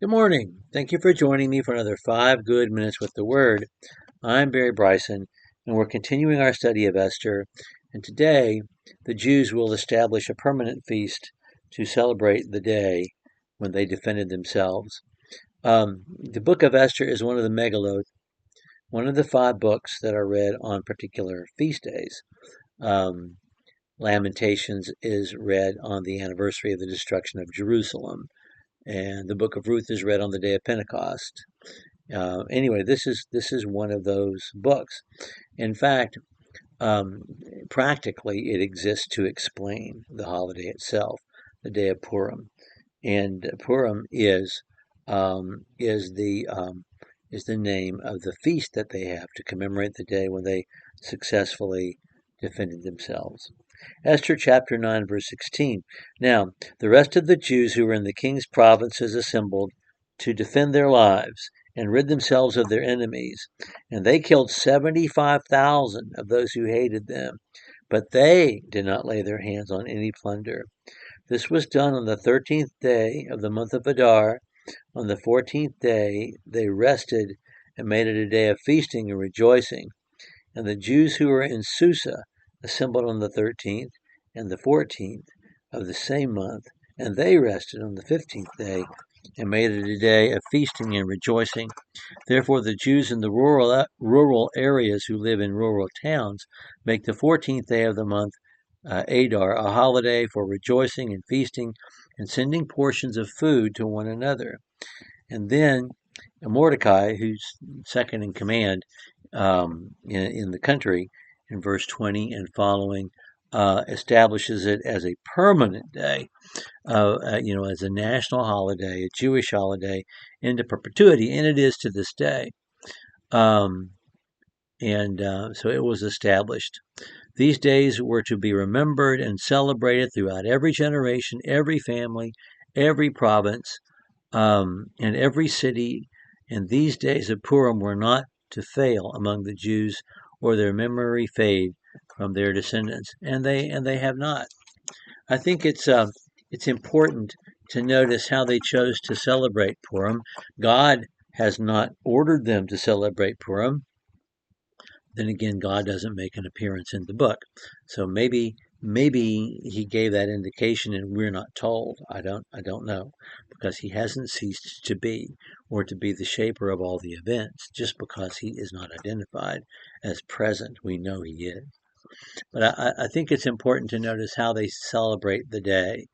Good morning. Thank you for joining me for another 5 good minutes with the Word. I'm Barry Bryson, and we're continuing our study of Esther. And today, the Jews will establish a permanent feast to celebrate the day when they defended themselves. The book of Esther is one of the megaloth, one of the 5 books that are read on particular feast days. Um, Lamentations is read on the anniversary of the destruction of Jerusalem, and the book of Ruth is read on the day of Pentecost. Anyway, this is one of those books. In fact, um, practically, it exists to explain the holiday itself, the day of Purim. And Purim is the name of the feast that they have to commemorate the day when they successfully defended themselves. Esther chapter 9, verse 16. Now, the rest of the Jews who were in the king's provinces assembled to defend their lives and rid themselves of their enemies. And they killed 75,000 of those who hated them, but they did not lay their hands on any plunder. This was done on the 13th day of the month of Adar. On the 14th day they rested and made it a day of feasting and rejoicing. And the Jews who were in Susa assembled on the 13th and the 14th of the same month, and they rested on the 15th day and made it a day of feasting and rejoicing. Therefore, the Jews in the rural areas who live in rural towns make the 14th day of the month Adar a holiday for rejoicing and feasting and sending portions of food to one another. And then Mordecai, who's second in command in the country, in verse 20 and following, establishes it as a permanent day, as a national holiday, a Jewish holiday, into perpetuity, and it is to this day. Um, so it was established. These days were to be remembered and celebrated throughout every generation, every family, every province, and every city. And these days of Purim were not to fail among the Jews, or their memory fade from their descendants, and they have not. I think it's important to notice how they chose to celebrate Purim. God has not ordered them to celebrate Purim. Then again, God doesn't make an appearance in the book. So maybe he gave that indication and we're not told. I don't know, because he hasn't ceased to be, or to be the shaper of all the events. Just because he is not identified as present, we know he is. But I think it's important to notice how they celebrate the day.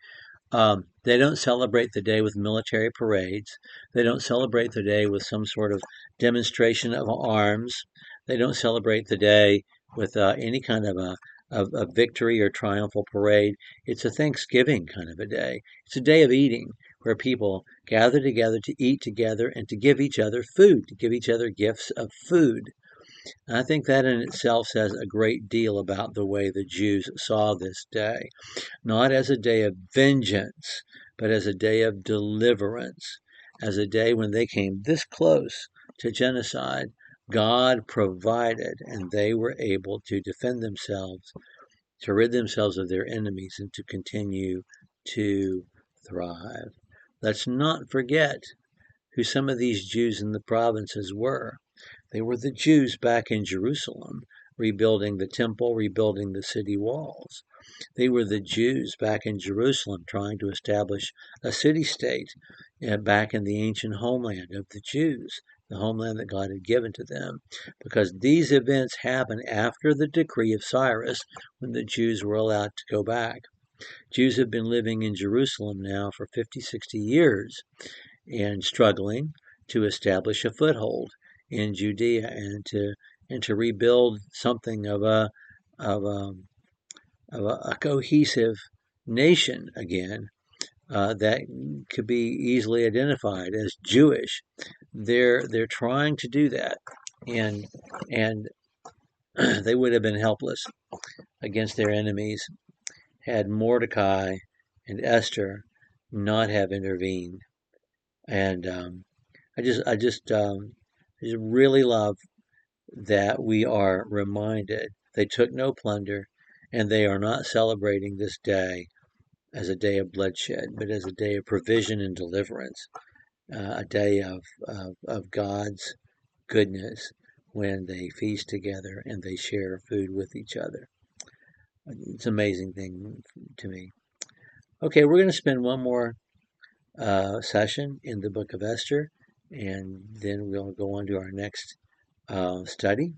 They don't celebrate the day with military parades. They don't celebrate the day with some sort of demonstration of arms. They don't celebrate the day with any kind of a victory or triumphal parade. It's a Thanksgiving kind of a day. It's a day of eating where people gather together to eat together and to give each other food, to give each other gifts of food. And I think that in itself says a great deal about the way the Jews saw this day, not as a day of vengeance, but as a day of deliverance, as a day when they came this close to genocide. God provided, and they were able to defend themselves, to rid themselves of their enemies, and to continue to thrive. Let's not forget who some of these Jews in the provinces were. They were the Jews back in Jerusalem, rebuilding the temple, rebuilding the city walls. They were the Jews back in Jerusalem trying to establish a city-state back in the ancient homeland of the Jews, the homeland that God had given to them, because these events happened after the decree of Cyrus when the Jews were allowed to go back. Jews have been living in Jerusalem now for 50, 60 years and struggling to establish a foothold in Judea and to rebuild something of a of a cohesive nation again, that could be easily identified as Jewish. They're trying to do that, and and they would have been helpless against their enemies had Mordecai and Esther not have intervened. And I just really love that we are reminded they took no plunder, and they are not celebrating this day as a day of bloodshed, but as a day of provision and deliverance. a day of God's goodness when they feast together and they share food with each other. It's an amazing thing to me. Okay, we're going to spend one more session in the book of Esther, and then we'll go on to our next study.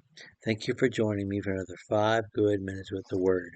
Thank you for joining me for another 5 good minutes with the Word.